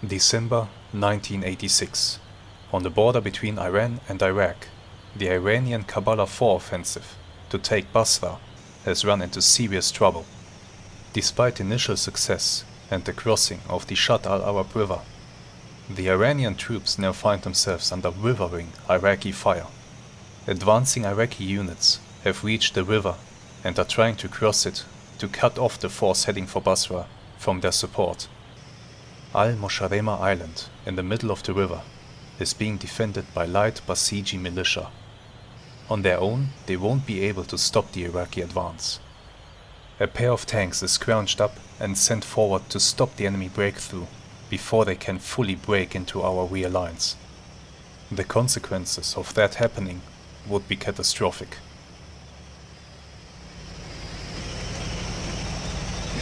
December 1986. On the border between Iran and Iraq, the Iranian Kabbalah 4 offensive to take Basra has run into serious trouble. Despite initial success and the crossing of the Shatt al-Arab River, the Iranian troops now find themselves under withering Iraqi fire. Advancing Iraqi units have reached the river and are trying to cross it to cut off the force heading for Basra from their support. Al-Mosharema Island, in the middle of the river, is being defended by light Basiji militia. On their own, they won't be able to stop the Iraqi advance. A pair of tanks is scrounged up and sent forward to stop the enemy breakthrough before they can fully break into our rear lines. The consequences of that happening would be catastrophic.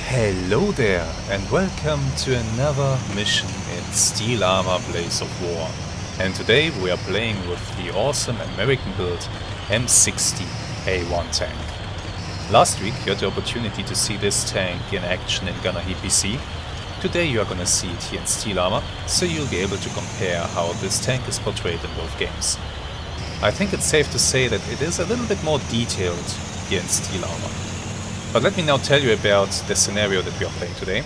Hello there, and welcome to another mission in Steel Armor Blaze of War. And today we are playing with the awesome American built M60 A1 tank. Last week you had the opportunity to see this tank in action in Gunner EPC. Today you are gonna see it here in Steel Armor, so you'll be able to compare how this tank is portrayed in both games. I think it's safe to say that it is a little bit more detailed here in Steel Armor. But let me now tell you about the scenario that we are playing today.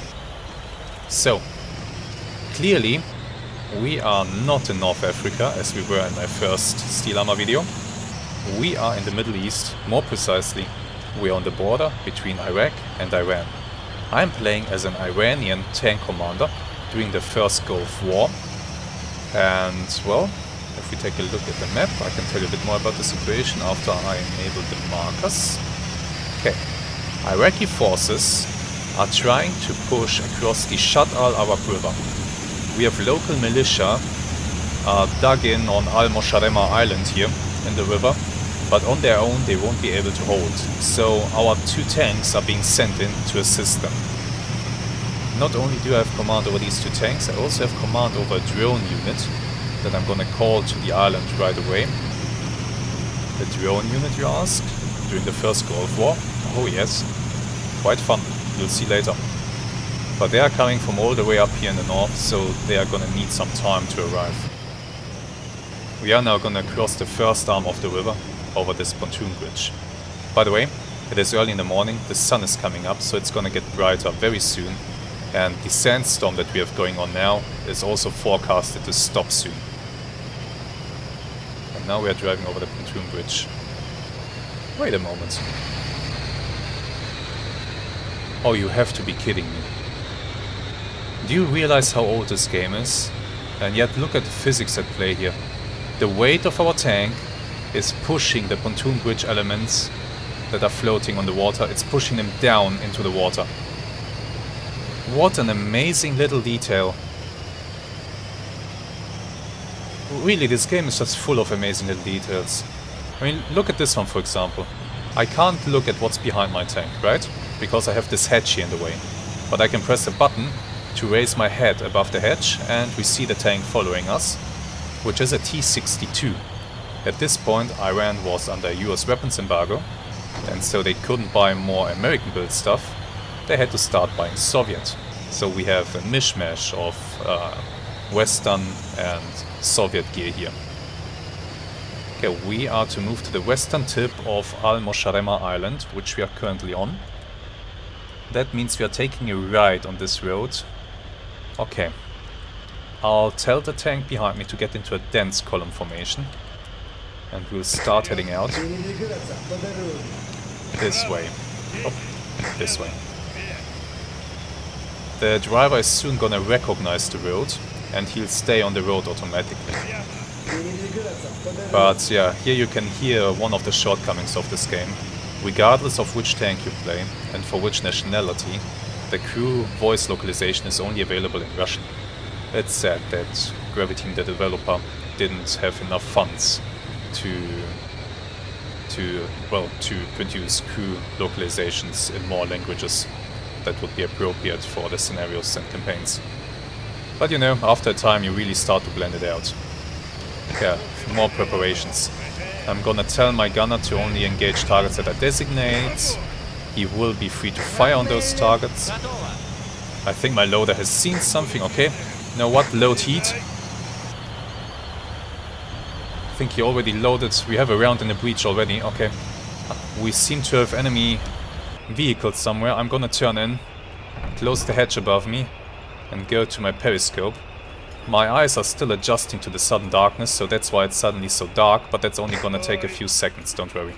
So, clearly, we are not in North Africa as we were in my first Steel Armor video. We are in the Middle East, more precisely, we are on the border between Iraq and Iran. I'm playing as an Iranian tank commander during the first Gulf War. And, well, if we take a look at the map, I can tell you a bit more about the situation after I enable the markers. Okay. Iraqi forces are trying to push across the Shatt al-Arab River. We have local militia dug in on Al-Mosharema Island here in the river, but on their own they won't be able to hold. So our two tanks are being sent in to assist them. Not only do I have command over these two tanks, I also have command over a drone unit that I'm gonna call to the island right away. The drone unit, you ask? During the first Gulf War? Oh yes, quite fun, you'll see later. But they are coming from all the way up here in the north, so they are gonna need some time to arrive. We are now gonna cross the first arm of the river over this pontoon bridge. By the way, it is early in the morning, the sun is coming up, so it's gonna get brighter very soon. And the sandstorm that we have going on now is also forecasted to stop soon. And now we are driving over the pontoon bridge. Wait a moment. Oh, you have to be kidding me. Do you realize how old this game is? And yet look at the physics at play here. The weight of our tank is pushing the pontoon bridge elements that are floating on the water. It's pushing them down into the water. What an amazing little detail. Really, this game is just full of amazing little details. I mean, look at this one for example. I can't look at what's behind my tank, right? Because I have this hedge here in the way. But I can press a button to raise my head above the hedge and we see the tank following us, which is a T-62. At this point Iran was under a US weapons embargo, and so they couldn't buy more American built stuff. They had to start buying Soviet. So we have a mishmash of Western and Soviet gear here. Okay, we are to move to the western tip of Al-Mosharema Island, which we are currently on. That means we are taking a right on this road. Okay. I'll tell the tank behind me to get into a dense column formation. And we'll start heading out. This way. Oh, this way. The driver is soon gonna recognize the road, and he'll stay on the road automatically. But yeah, here you can hear one of the shortcomings of this game. Regardless of which tank you play and for which nationality, the crew voice localization is only available in Russian. It's sad that Graviteam, the developer, didn't have enough funds to produce crew localizations in more languages that would be appropriate for the scenarios and campaigns. But you know, after a time you really start to blend it out. Yeah, more preparations. I'm gonna tell my gunner to only engage targets that I designate. He will be free to fire on those targets. I think my loader has seen something. Okay, Know what? Load heat. I think he already loaded. We have a round in the breach already. Okay. We seem to have enemy vehicles somewhere. I'm gonna turn in, close the hatch above me, and go to my periscope. My eyes are still adjusting to the sudden darkness, so that's why it's suddenly so dark, but that's only gonna take a few seconds, don't worry.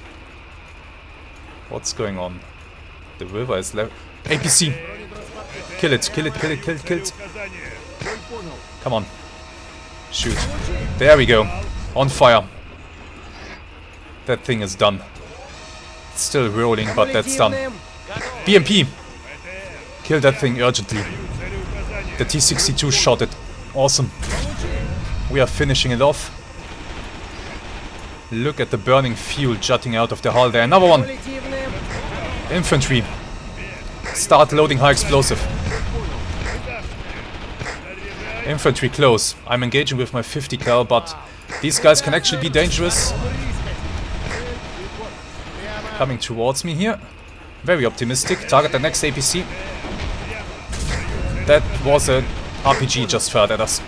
What's going on? The river is left. APC! Kill it, kill it, kill it, kill it, kill it. Come on. Shoot. There we go. On fire. That thing is done. It's still rolling, but that's done. BMP! Kill that thing urgently. The T-62 shot it. Awesome. We are finishing it off. Look at the burning fuel jutting out of the hull there. Another one! Infantry. Start loading high explosive. Infantry close. I'm engaging with my 50 cal, but these guys can actually be dangerous. Coming towards me here. Very optimistic. Target the next APC. That was a RPG just fired at us.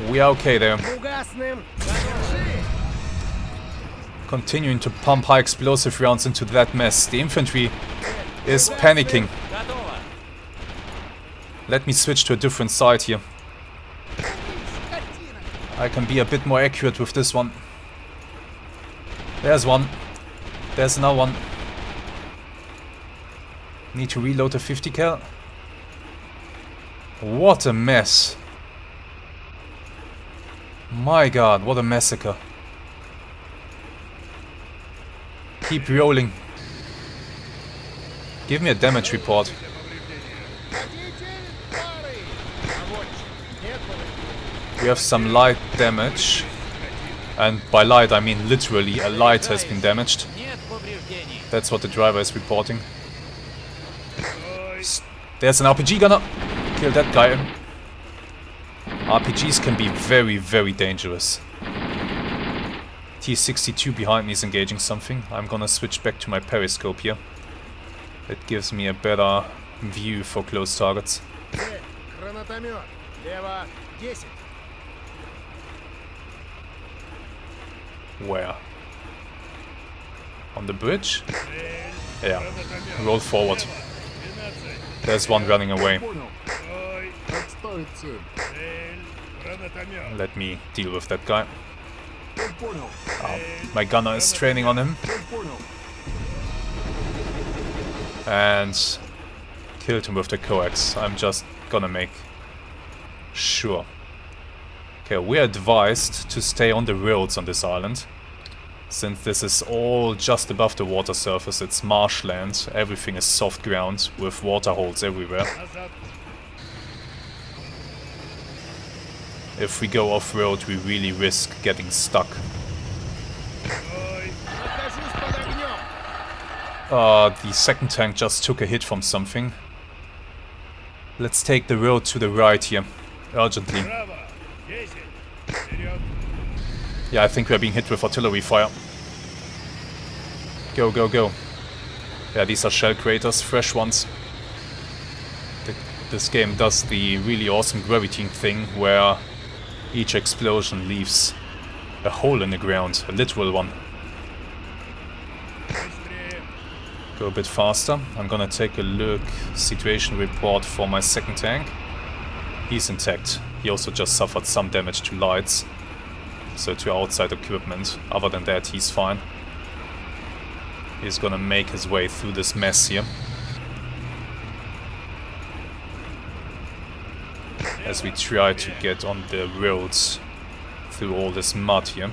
We are okay there. Continuing to pump high explosive rounds into that mess. The infantry is panicking. Let me switch to a different side here. I can be a bit more accurate with this one. There's one. There's another one. Need to reload a 50 cal. What a mess. My god, what a massacre. Keep rolling. Give me a damage report. We have some light damage. And by light I mean literally a light has been damaged. That's what the driver is reporting. There's an RPG gunner. Kill that guy. RPGs can be very, very dangerous. T-62 behind me is engaging something. I'm gonna switch back to my periscope here. It gives me a better view for close targets. Where? On the bridge? Yeah. Roll forward. There's one running away. Let me deal with that guy. My gunner is training on him. And killed him with the coax. I'm just gonna make sure. Okay, we're advised to stay on the roads on this island. Since this is all just above the water surface, it's marshland. Everything is soft ground with water holes everywhere. If we go off-road, we really risk getting stuck. The second tank just took a hit from something. Let's take the road to the right here, urgently. Yeah, I think we're being hit with artillery fire. Go, go, go. Yeah, these are shell craters, fresh ones. This game does the really awesome Graviteam thing, where each explosion leaves a hole in the ground, a literal one. Go a bit faster. I'm gonna take a look, situation report for my second tank. He's intact. He also just suffered some damage to lights, so to outside equipment. Other than that, he's fine. He's gonna make his way through this mess here. As we try to get on the roads through all this mud here.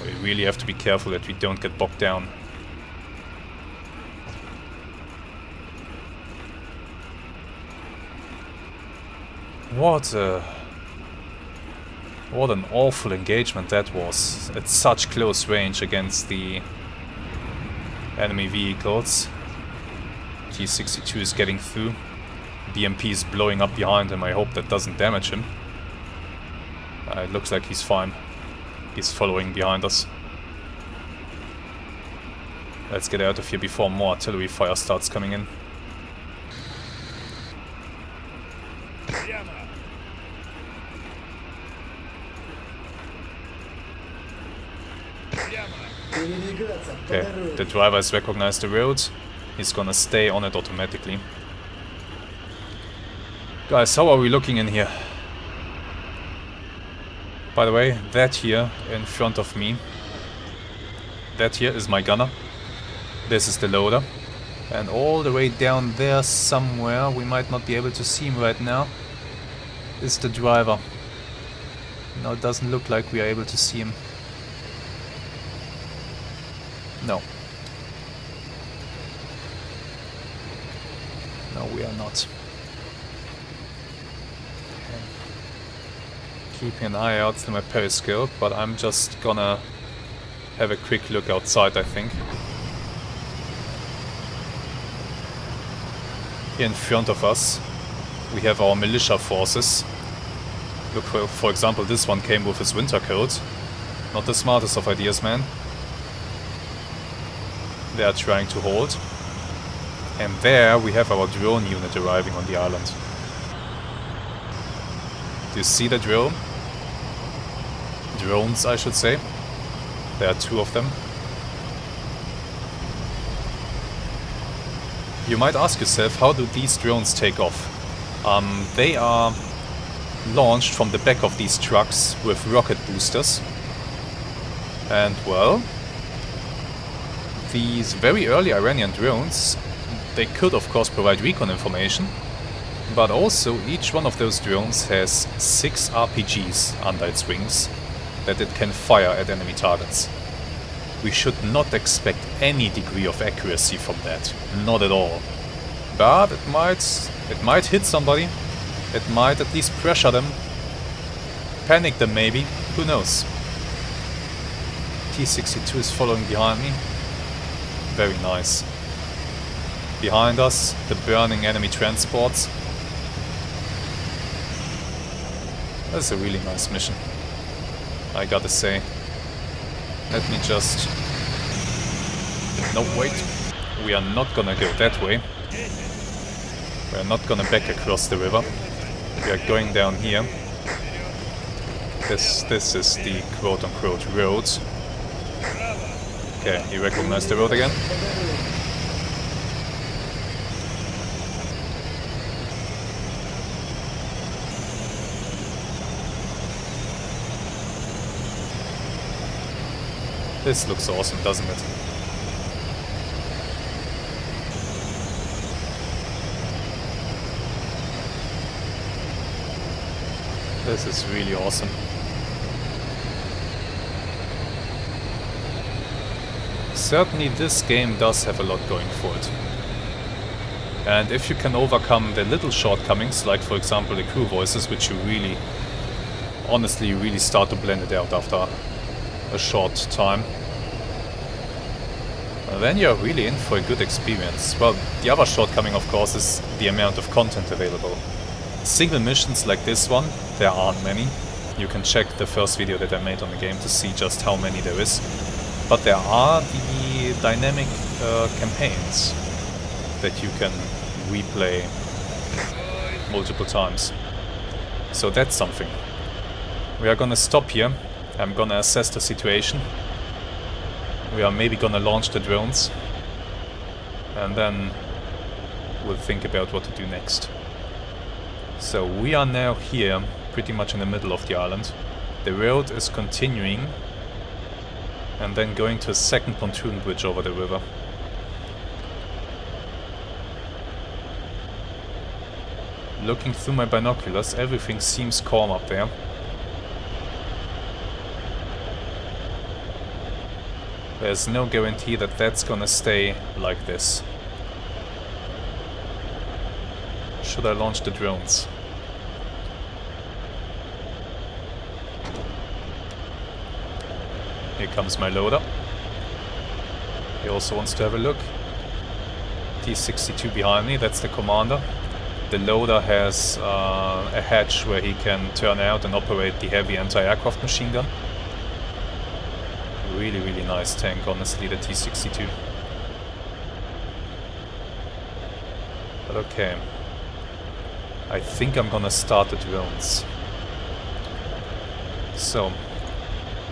We really have to be careful that we don't get bogged down. What an awful engagement that was, at such close range against the enemy vehicles. T-62 is getting through. BMP is blowing up behind him. I hope that doesn't damage him. It looks like he's fine. He's following behind us. Let's get out of here before more artillery fire starts coming in. Okay, the driver has recognized the road. He's gonna stay on it automatically. Guys, how are we looking in here? By the way, that here in front of me, that here is my gunner. This is the loader. And all the way down there somewhere, we might not be able to see him right now, is the driver. No, it doesn't look like we are able to see him. No. No, we are not. Okay. Keeping an eye out through my periscope, but I'm just gonna have a quick look outside, I think. Here in front of us, we have our militia forces. Look, for example, this one came with his winter coat. Not the smartest of ideas, man. They are trying to hold. And there we have our drone unit arriving on the island. Do you see the drone? Drones, I should say. There are 2 of them. You might ask yourself, how do these drones take off? They are launched from the back of these trucks with rocket boosters. And well, these very early Iranian drones, they could of course provide recon information, but also each one of those drones has 6 RPGs under its wings that it can fire at enemy targets. We should not expect any degree of accuracy from that, not at all. But it might hit somebody. It might at least pressure them, panic them maybe, who knows. T-62 is following behind me. Very nice. Behind us, the burning enemy transports. That's a really nice mission, I gotta say. Let me just... No, wait. We are not gonna go that way. We are not gonna back across the river. We are going down here. This is the quote-unquote road. Okay, you recognize the road again? This looks awesome, doesn't it? This is really awesome. Certainly this game does have a lot going for it. And if you can overcome the little shortcomings, like for example the crew voices, which you really, honestly, really start to blend it out after a short time, then you're really in for a good experience. Well, the other shortcoming of course is the amount of content available. Single missions like this one, there aren't many. You can check the first video that I made on the game to see just how many there is. But there are the dynamic campaigns that you can replay multiple times. So that's something. We are gonna stop here. I'm gonna assess the situation. We are maybe gonna launch the drones. And then we'll think about what to do next. So we are now here, pretty much in the middle of the island. The road is continuing and then going to a second pontoon bridge over the river. Looking through my binoculars, everything seems calm up there. There's no guarantee that that's gonna stay like this. Should I launch the drones? Here comes my loader. He also wants to have a look. T-62 behind me, that's the commander. The loader has a hatch where he can turn out and operate the heavy anti-aircraft machine gun. Really, really nice tank, honestly, the T-62. But okay. I think I'm gonna start the drones. So,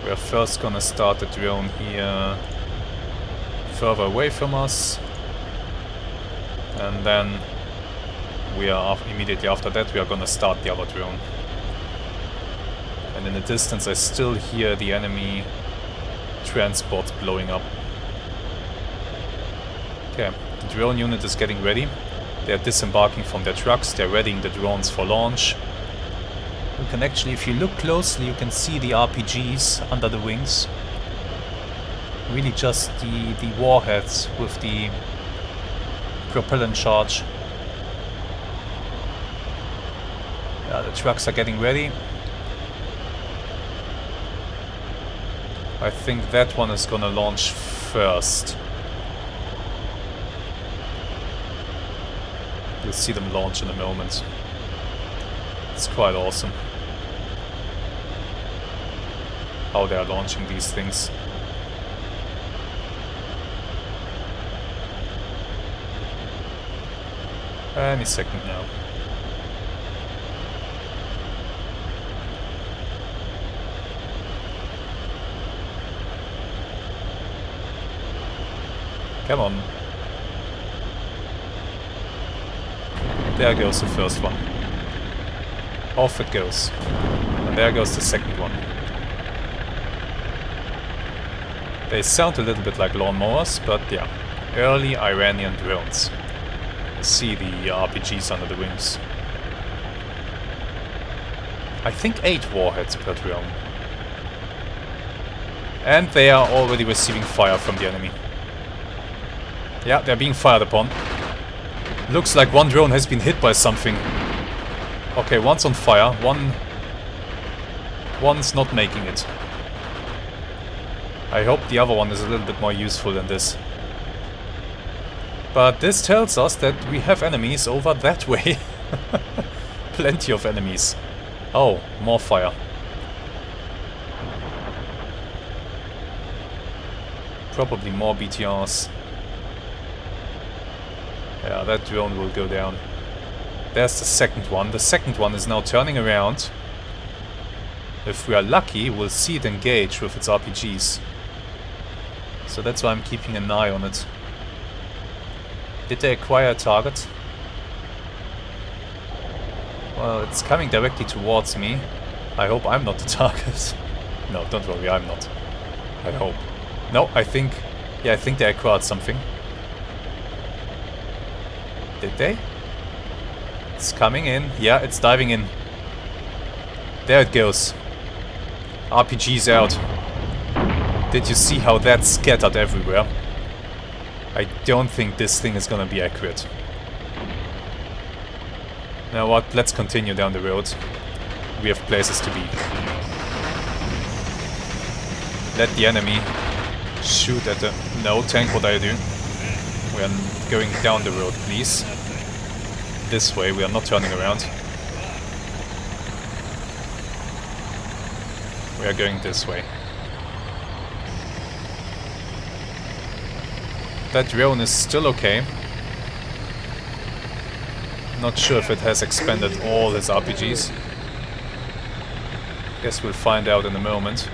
We're first gonna start the drone here further away from us, and then we are immediately after that we are gonna start the other drone. And in the distance I still hear the enemy transports blowing up. Okay, the drone unit is getting ready. They're disembarking from their trucks, they're readying the drones for launch. You can actually, if you look closely, you can see the RPGs under the wings. Really just the warheads with the propellant charge. Yeah, the trucks are getting ready. I think that one is gonna launch first. You'll see them launch in a moment. It's quite awesome how they are launching these things. Any second now. Come on. There goes the first one. Off it goes. And there goes the second one. They sound a little bit like lawnmowers, but yeah. Early Iranian drones. You see the RPGs under the wings. I think 8 warheads per drone. And they are already receiving fire from the enemy. Yeah, they're being fired upon. Looks like one drone has been hit by something. Okay, one's on fire, one's not making it. I hope the other one is a little bit more useful than this. But this tells us that we have enemies over that way. Plenty of enemies. Oh, more fire. Probably more BTRs. Yeah, that drone will go down. There's the second one. The second one is now turning around. If we are lucky, we'll see it engage with its RPGs. So that's why I'm keeping an eye on it. Did they acquire a target? Well, it's coming directly towards me. I hope I'm not the target. No, don't worry, I'm not. I hope. No, I think... Yeah, I think they acquired something. Did they? It's coming in. Yeah, it's diving in. There it goes. RPG's out. Did you see how that scattered everywhere? I don't think this thing is gonna be accurate. Now what? Let's continue down the road. We have places to be. Let the enemy shoot at the... No, tank, what are you doing? We are going down the road, please. This way, we are not turning around. We are going this way. That drone is still okay. Not sure if it has expended all his RPGs. Guess we'll find out in a moment.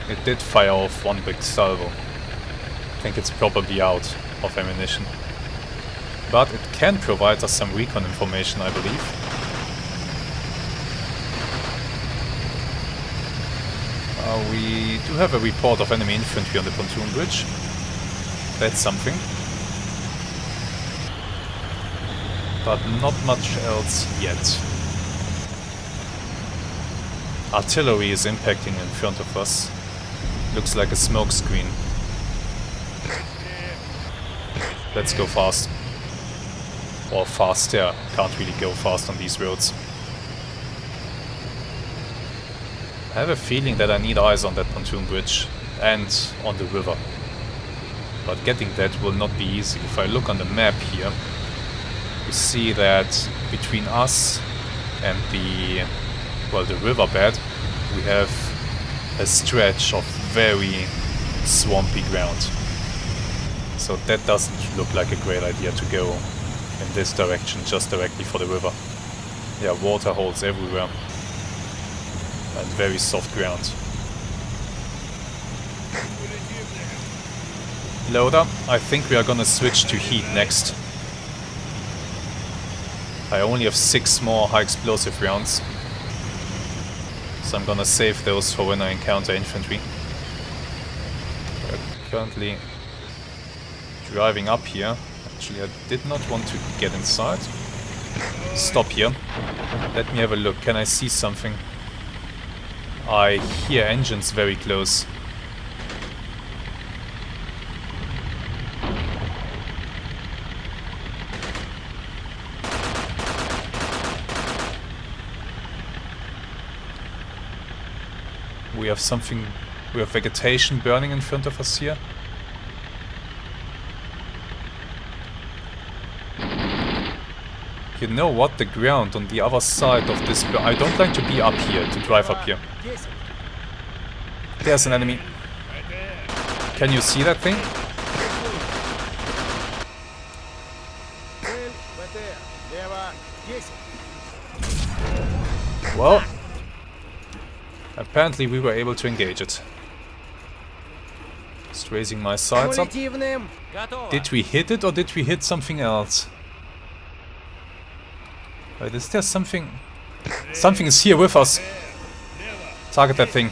It did fire off one big salvo. I think it's probably out of ammunition. But it can provide us some recon information, I believe. We do have a report of enemy infantry on the pontoon bridge. That's something. But not much else yet. Artillery is impacting in front of us. Looks like a smoke screen. Let's go fast. Or faster. Can't really go fast on these roads. I have a feeling that I need eyes on that pontoon bridge and on the river. But getting that will not be easy. If I look on the map here, you see that between us and the riverbed, we have a stretch of very swampy ground. So that doesn't look like a great idea to go in this direction, just directly for the river. Yeah, water holes everywhere. And very soft ground. Loader, I think we are gonna switch to heat next. I only have 6 more high explosive rounds. So I'm gonna save those for when I encounter infantry. We're currently driving up here. Actually, I did not want to get inside. Stop here. Let me have a look. Can I see something? I hear engines very close. We have something, we have vegetation burning in front of us here. You know what? The ground on the other side of this... I don't like to be up here, to drive up here. There's an enemy. Can you see that thing? Well, apparently we were able to engage it. Just raising my sights up. Did we hit it or did we hit something else? Wait, is there something... Something is here with us. Target that thing.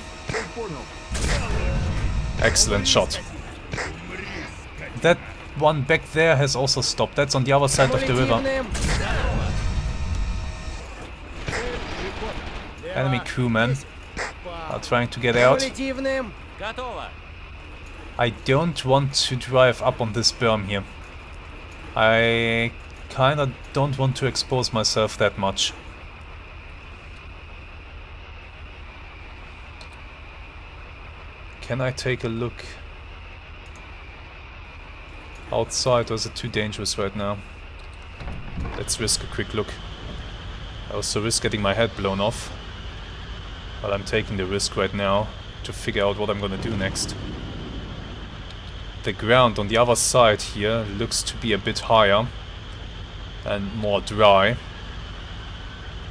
Excellent shot. That one back there has also stopped. That's on the other side of the river. Enemy crewmen are trying to get out. I don't want to drive up on this berm here. I kinda don't want to expose myself that much. Can I take a look outside, or is it too dangerous right now? Let's risk a quick look. I also risk getting my head blown off. But I'm taking the risk right now to figure out what I'm gonna do next. The ground on the other side here looks to be a bit higher and more dry.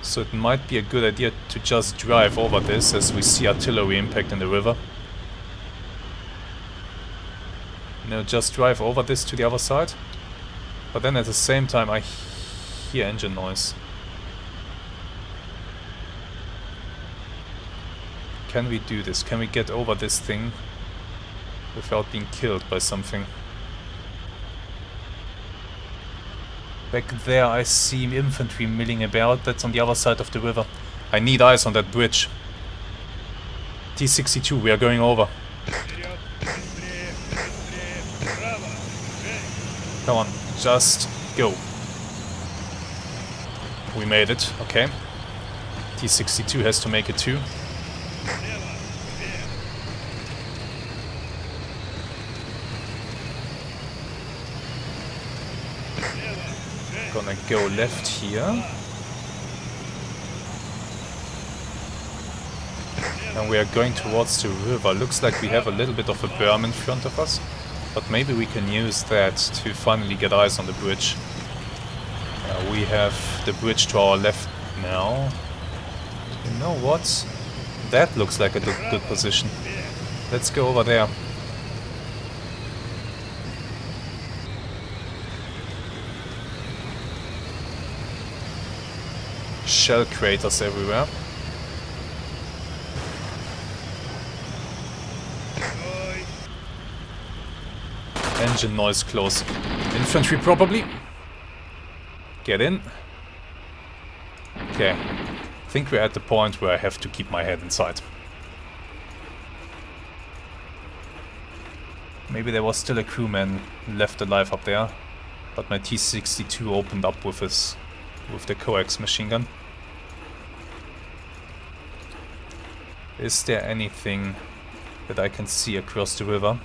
So it might be a good idea to just drive over this as we see artillery impact in the river. No, just drive over this to the other side. But then at the same time I hear engine noise. Can we do this? Can we get over this thing without being killed by something? Back there I see infantry milling about. That's on the other side of the river. I need eyes on that bridge. T-62, we are going over. Come on, just go. We made it, okay. T-62 has to make it too. Gonna go left here. And we are going towards the river. Looks like we have a little bit of a berm in front of us. But maybe we can use that to finally get eyes on the bridge. We have the bridge to our left now. You know what? That looks like a good position. Let's go over there. Shell craters everywhere. Engine noise close. Infantry probably. Get in. Okay. I think we're at the point where I have to keep my head inside. Maybe there was still a crewman left alive up there. But my T-62 opened up with the coax machine gun. Is there anything that I can see across the river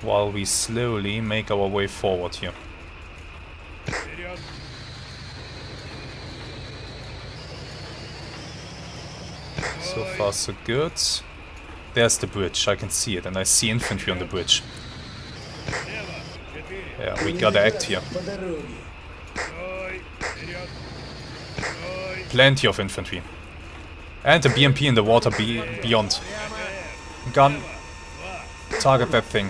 while we slowly make our way forward here? So far so good. There's the bridge, I can see it, and I see infantry on the bridge. Yeah, we gotta act here. plenty of infantry. And a BMP in the water beyond. Gun. Target that thing.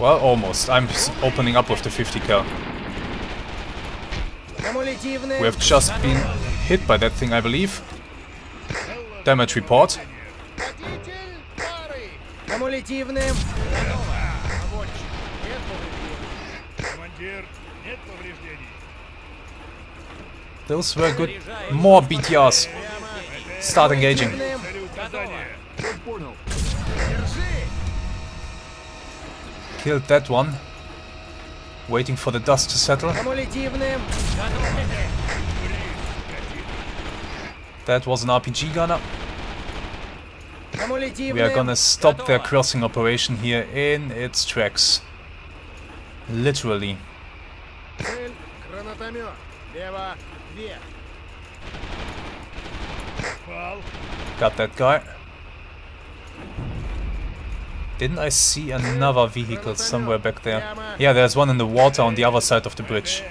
Well, almost. I'm opening up with the 50 cal. We have just been hit by that thing, I believe. Damage report. Those were good. More BTRs. Start engaging. Killed that one. Waiting for the dust to settle. That was an RPG gunner. We are gonna stop their crossing operation here in its tracks. Literally. Got that guy. Didn't I see another vehicle somewhere back there? Yeah, there's one in the water on the other side of the bridge.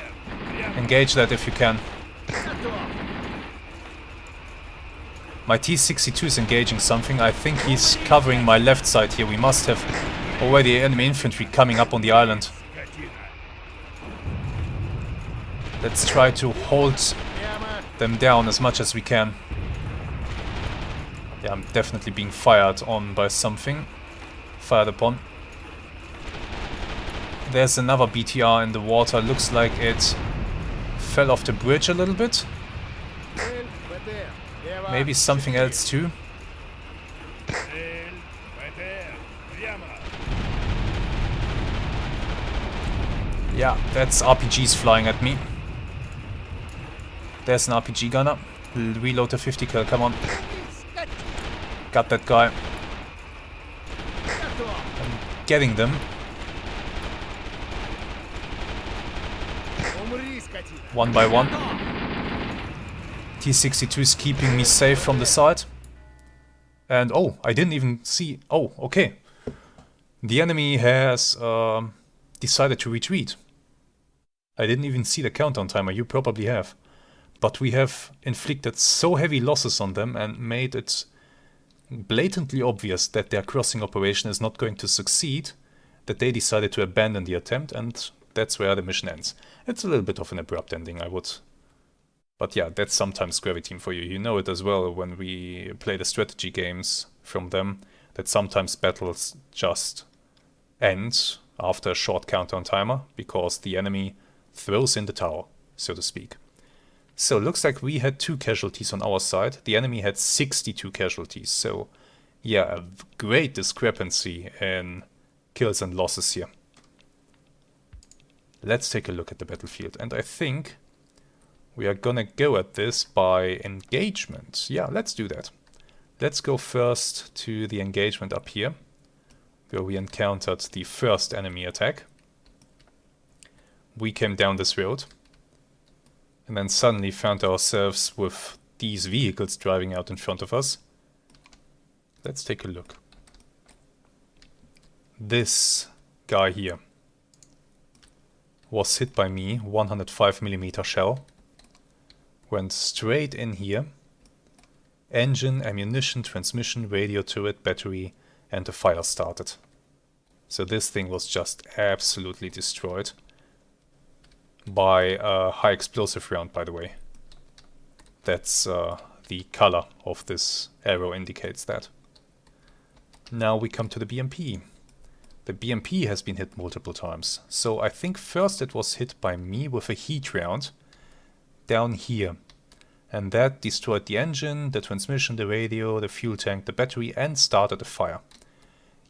Engage that if you can. My T-62 is engaging something. I think he's covering my left side here. We must have already enemy infantry coming up on the island. Let's try to hold them down as much as we can. Yeah, I'm definitely being fired on by something. Fired upon. There's another BTR in the water. Looks like it fell off the bridge a little bit. Maybe something else too. Yeah, that's RPGs flying at me. There's an RPG gunner. Reload the 50 cal, come on. Got that guy. I'm getting them. One by one. T-62 is keeping me safe from the side. And oh, I didn't even see... Oh, okay. The enemy has decided to retreat. I didn't even see the countdown timer, you probably have. But we have inflicted so heavy losses on them and made it blatantly obvious that their crossing operation is not going to succeed, that they decided to abandon the attempt, and that's where the mission ends. It's a little bit of an abrupt ending, I would... But yeah, that's sometimes Graviteam for you. You know it as well when we play the strategy games from them, that sometimes battles just end after a short countdown timer, because the enemy throws in the towel, so to speak. So looks like we had 2 casualties on our side. The enemy had 62 casualties. So yeah, a great discrepancy in kills and losses here. Let's take a look at the battlefield. And I think we are gonna go at this by engagement. Yeah, let's do that. Let's go first to the engagement up here, where we encountered the first enemy attack. We came down this road. And then suddenly found ourselves with these vehicles driving out in front of us. Let's take a look. This guy here was hit by me, 105mm shell. Went straight in here. Engine, ammunition, transmission, radio turret, battery, and the fire started. So this thing was just absolutely destroyed. By a high explosive round, by the way. That's the color of this arrow indicates that. Now we come to the BMP. The BMP has been hit multiple times. So I think first it was hit by me with a heat round down here. And that destroyed the engine, the transmission, the radio, the fuel tank, the battery, and started a fire.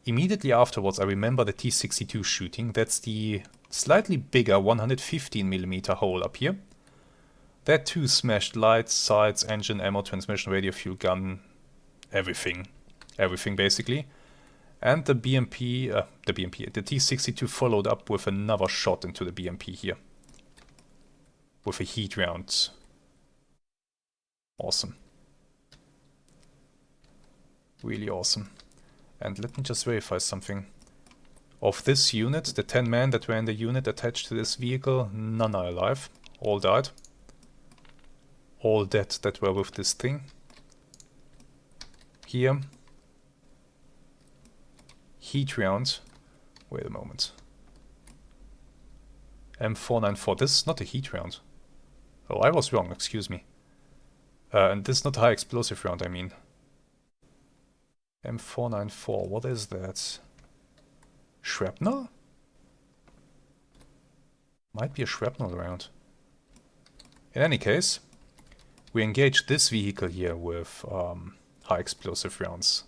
Immediately afterwards I remember the T-62 shooting. That's the slightly bigger 115mm hole up here. That too smashed lights, sides, engine, ammo, transmission, radio, fuel gun, everything. Everything basically. And the the T-62 followed up with another shot into the BMP here. With a heat round. Awesome. Really awesome. And let me just verify something. Of this unit, the 10 men that were in the unit attached to this vehicle, none are alive. All died. All dead that were with this thing. Here. Heat round. Wait a moment. M494. This is not a heat round. Oh, I was wrong, excuse me. And this is not a high explosive round, I mean. M494, what is that? Shrapnel? Might be a shrapnel round. In any case, we engage this vehicle here with high explosive rounds.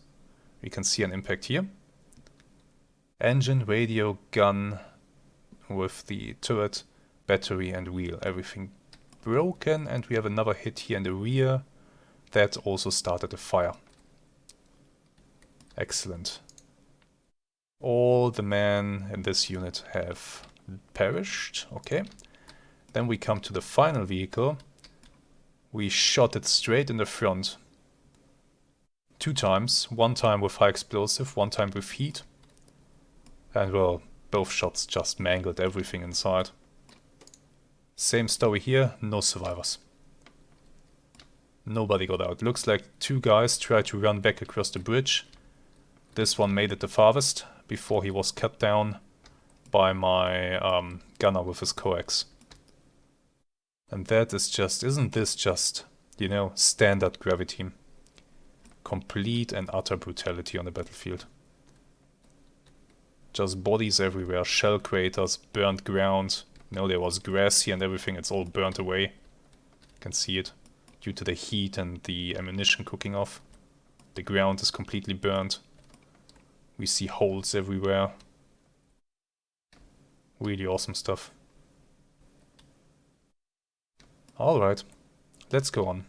We can see an impact here. Engine, radio, gun with the turret, battery and wheel. Everything broken, and we have another hit here in the rear. That also started a fire. Excellent. All the men in this unit have perished. Okay. Then we come to the final vehicle. We shot it straight in the front. 2 times. 1 time with high explosive, 1 time with heat. And well, both shots just mangled everything inside. Same story here, no survivors. Nobody got out. Looks like 2 guys tried to run back across the bridge. This one made it the farthest before he was cut down by my gunner with his coax. And that is just, isn't this just, you know, standard Graviteam? Complete and utter brutality on the battlefield. Just bodies everywhere, shell craters, burnt ground. You know, there was grass here and everything, it's all burnt away. You can see it, due to the heat and the ammunition cooking off. The ground is completely burnt. We see holes everywhere. Really awesome stuff. Alright, let's go on.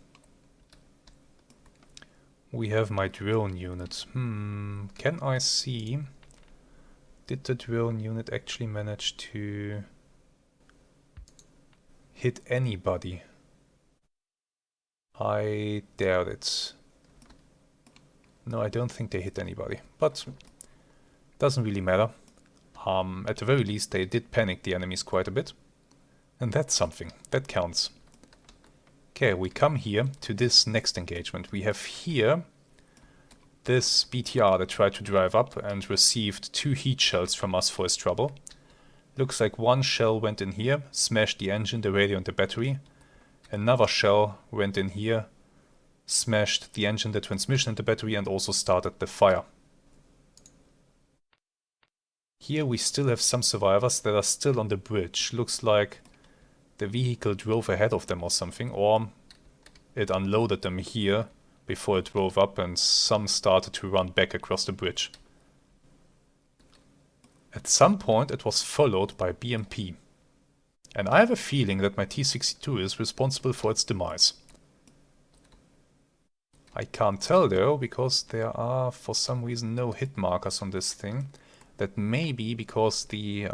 We have my drone unit. Can I see... Did the drone unit actually manage to hit anybody? I doubt it. No, I don't think they hit anybody, but doesn't really matter. At the very least, they did panic the enemies quite a bit. And that's something, that counts. Okay, we come here to this next engagement. We have here this BTR that tried to drive up and received 2 heat shells from us for his trouble. Looks like 1 shell went in here, smashed the engine, the radio and the battery. Another shell went in here, smashed the engine, the transmission and the battery, and also started the fire. Here we still have some survivors that are still on the bridge. Looks like the vehicle drove ahead of them or something, or it unloaded them here before it drove up, and some started to run back across the bridge. At some point it was followed by BMP. And I have a feeling that my T-62 is responsible for its demise. I can't tell though, because there are for some reason no hit markers on this thing. That may be because the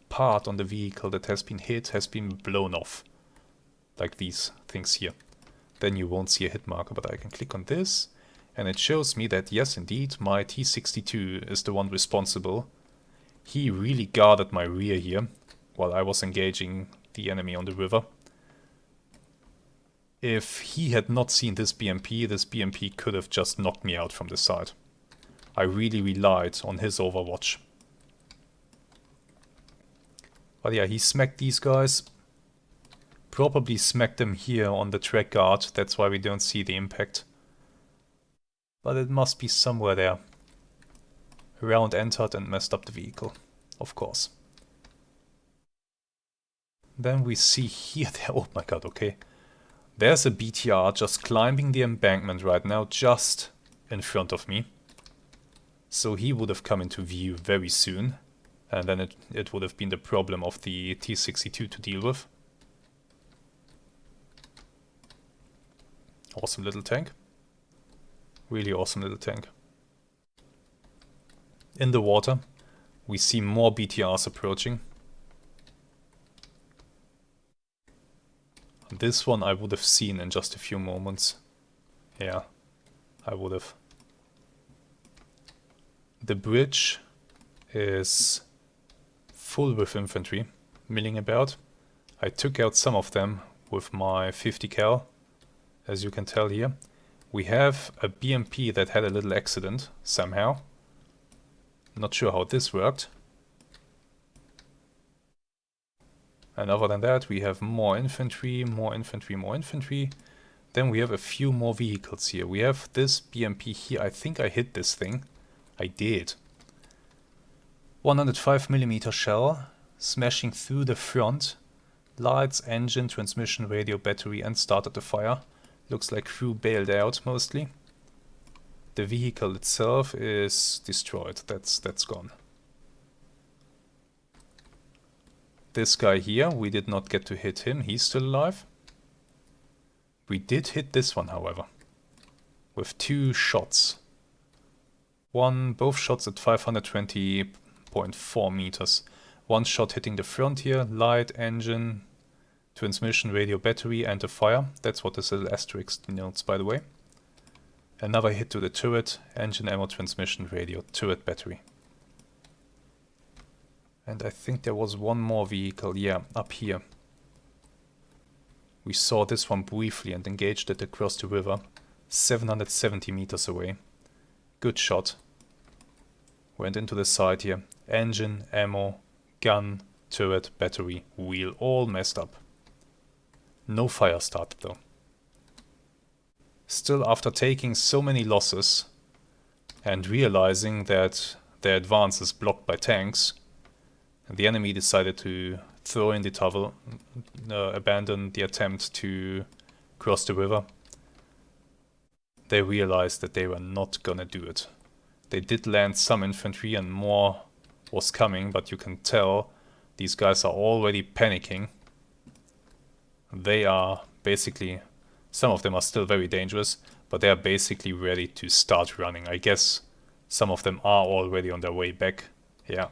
part on the vehicle that has been hit has been blown off. Like these things here. Then you won't see a hit marker, but I can click on this and it shows me that yes indeed my T-62 is the one responsible. He really guarded my rear here while I was engaging the enemy on the river. If he had not seen this BMP could have just knocked me out from the side. I really relied on his overwatch. But yeah, he smacked these guys. Probably smacked them here on the track guard, that's why we don't see the impact. But it must be somewhere there. A round entered and messed up the vehicle, of course. Then we see here, oh my god, okay. There's a BTR just climbing the embankment right now, just in front of me. So he would have come into view very soon. And then it would have been the problem of the T-62 to deal with. Awesome little tank. Really awesome little tank. In the water, we see more BTRs approaching. This one I would have seen in just a few moments. Yeah, I would have. The bridge is full with infantry milling about. I took out some of them with my 50 cal, as you can tell here. We have a BMP that had a little accident somehow. Not sure how this worked. And other than that, we have more infantry, more infantry, more infantry. Then we have a few more vehicles here. We have this BMP here. I think I hit this thing. I did. 105mm shell, smashing through the front. Lights, engine, transmission, radio, battery, and started the fire. Looks like crew bailed out mostly. The vehicle itself is destroyed. That's gone. This guy here, we did not get to hit him. He's still alive. We did hit this one, however, with 2 shots. Both shots at 520.4 meters. One shot hitting the front here, light, engine, transmission, radio, battery, and a fire. That's what this little asterisk denotes, by the way. Another hit to the turret, engine, ammo, transmission, radio, turret, battery. And I think there was one more vehicle, yeah, up here. We saw this one briefly and engaged it across the river, 770 meters away. Good shot. Went into the side here. Engine, ammo, gun, turret, battery, wheel, all messed up. No fire started though. Still, after taking so many losses and realizing that their advance is blocked by tanks, the enemy decided to throw in the towel, abandon the attempt to cross the river. They realized that they were not gonna do it. They did land some infantry and more was coming, but you can tell these guys are already panicking. They are basically, some of them are still very dangerous, but they are basically ready to start running. I guess some of them are already on their way back. Yeah.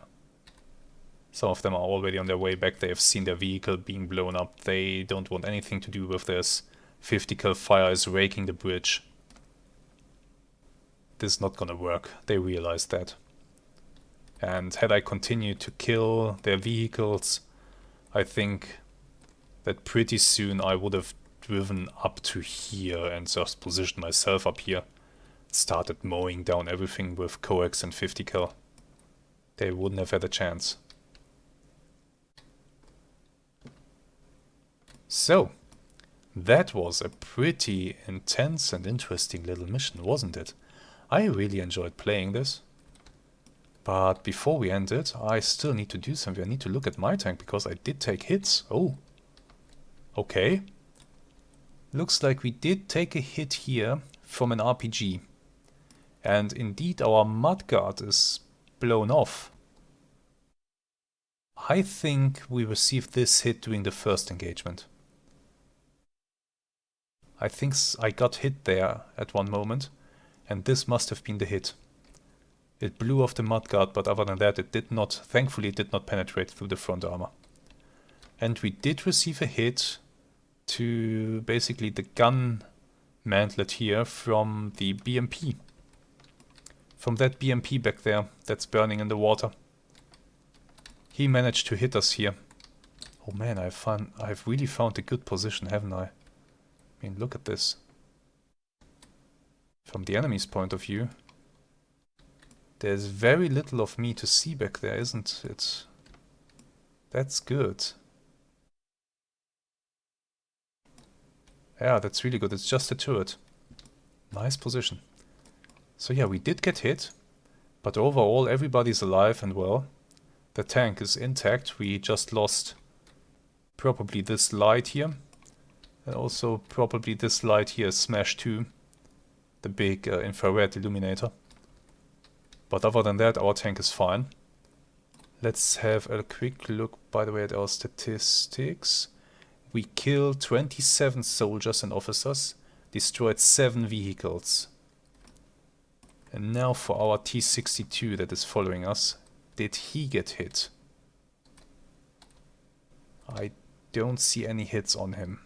Some of them are already on their way back. They have seen their vehicle being blown up. They don't want anything to do with this. 50 cal fire is raking the bridge. This is not gonna work. They realize that. And had I continued to kill their vehicles, I think that pretty soon I would have driven up to here and just positioned myself up here. Started mowing down everything with coax and 50 cal. They wouldn't have had a chance. So, that was a pretty intense and interesting little mission, wasn't it? I really enjoyed playing this. But before we end it, I still need to do something. I need to look at my tank because I did take hits. Oh. Okay. Looks like we did take a hit here from an RPG. And indeed our mudguard is blown off. I think we received this hit during the first engagement. I think I got hit there at one moment, and this must have been the hit. It blew off the mudguard, but other than that it did not, thankfully it did not penetrate through the front armor. And we did receive a hit to basically the gun mantlet here from the BMP. From that BMP back there that's burning in the water. He managed to hit us here. Oh man, I've really found a good position, haven't I? I mean, look at this. From the enemy's point of view, there's very little of me to see back there, isn't it? That's good. Yeah, that's really good. It's just a turret. Nice position. So yeah, we did get hit, but overall everybody's alive and well. The tank is intact. We just lost probably this light here. And also probably this light here is smashed too. The big infrared illuminator. But other than that, our tank is fine. Let's have a quick look, by the way, at our statistics. We killed 27 soldiers and officers, destroyed 7 vehicles. And now for our T-62 that is following us. Did he get hit? I don't see any hits on him.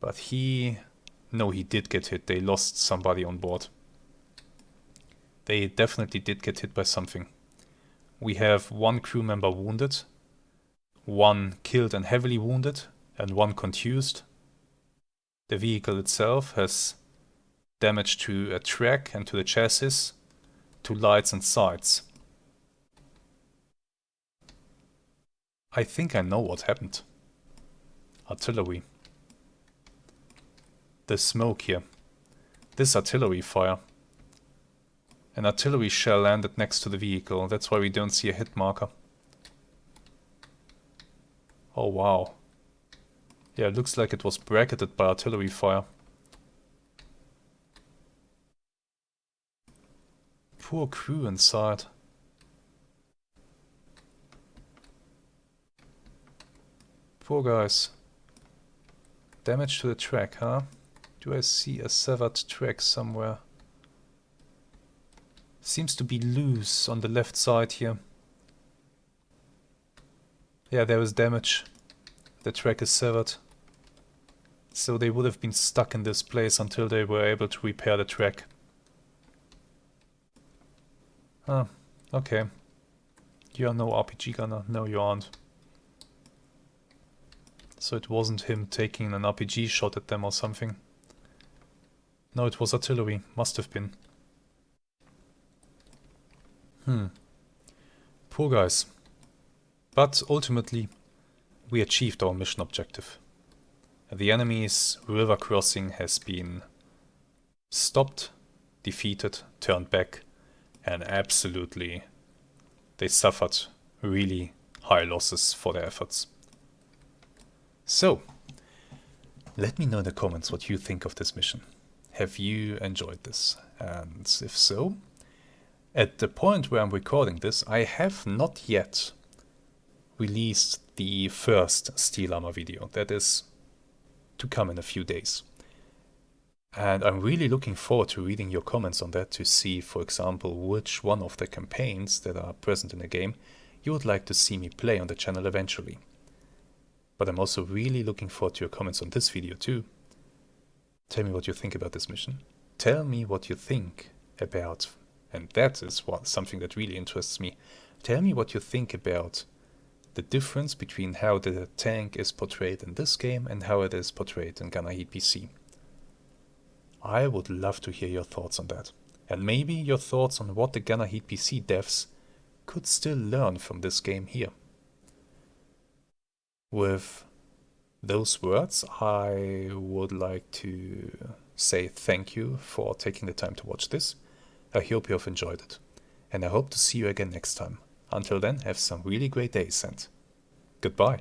But no, he did get hit. They lost somebody on board. They definitely did get hit by something. we have 1 crew member wounded, 1 killed and heavily wounded, and 1 contused. The vehicle itself has damage to a track and to the chassis, to lights and sides. I think I know what happened. Artillery. The smoke here. This artillery fire. An artillery shell landed next to the vehicle, that's why we don't see a hit marker. Oh wow. Yeah, it looks like it was bracketed by artillery fire. Poor crew inside. Poor guys. Damage to the track, huh? Do I see a severed track somewhere? Seems to be loose on the left side here. Yeah, there is damage. The track is severed. So they would have been stuck in this place until they were able to repair the track. Ah, okay. You are no RPG gunner. No, you aren't. So it wasn't him taking an RPG shot at them or something. No, it was artillery. Must have been. Poor guys. But ultimately, we achieved our mission objective. The enemy's river crossing has been stopped, defeated, turned back, and absolutely they suffered really high losses for their efforts. So, let me know in the comments what you think of this mission. Have you enjoyed this? And if so, at the point where I'm recording this, I have not yet released the first Steel Armor video. That is to come in a few days. And I'm really looking forward to reading your comments on that to see, for example, which one of the campaigns that are present in the game you would like to see me play on the channel eventually. But I'm also really looking forward to your comments on this video too. Tell me what you think about this mission. Tell me what you think about, and that is something that really interests me, tell me what you think about the difference between how the tank is portrayed in this game and how it is portrayed in Gunner Heat PC. I would love to hear your thoughts on that. And maybe your thoughts on what the Gunner Heat PC devs could still learn from this game here. With those words, I would like to say thank you for taking the time to watch this. I hope you have enjoyed it. And I hope to see you again next time. Until then, have some really great days and goodbye.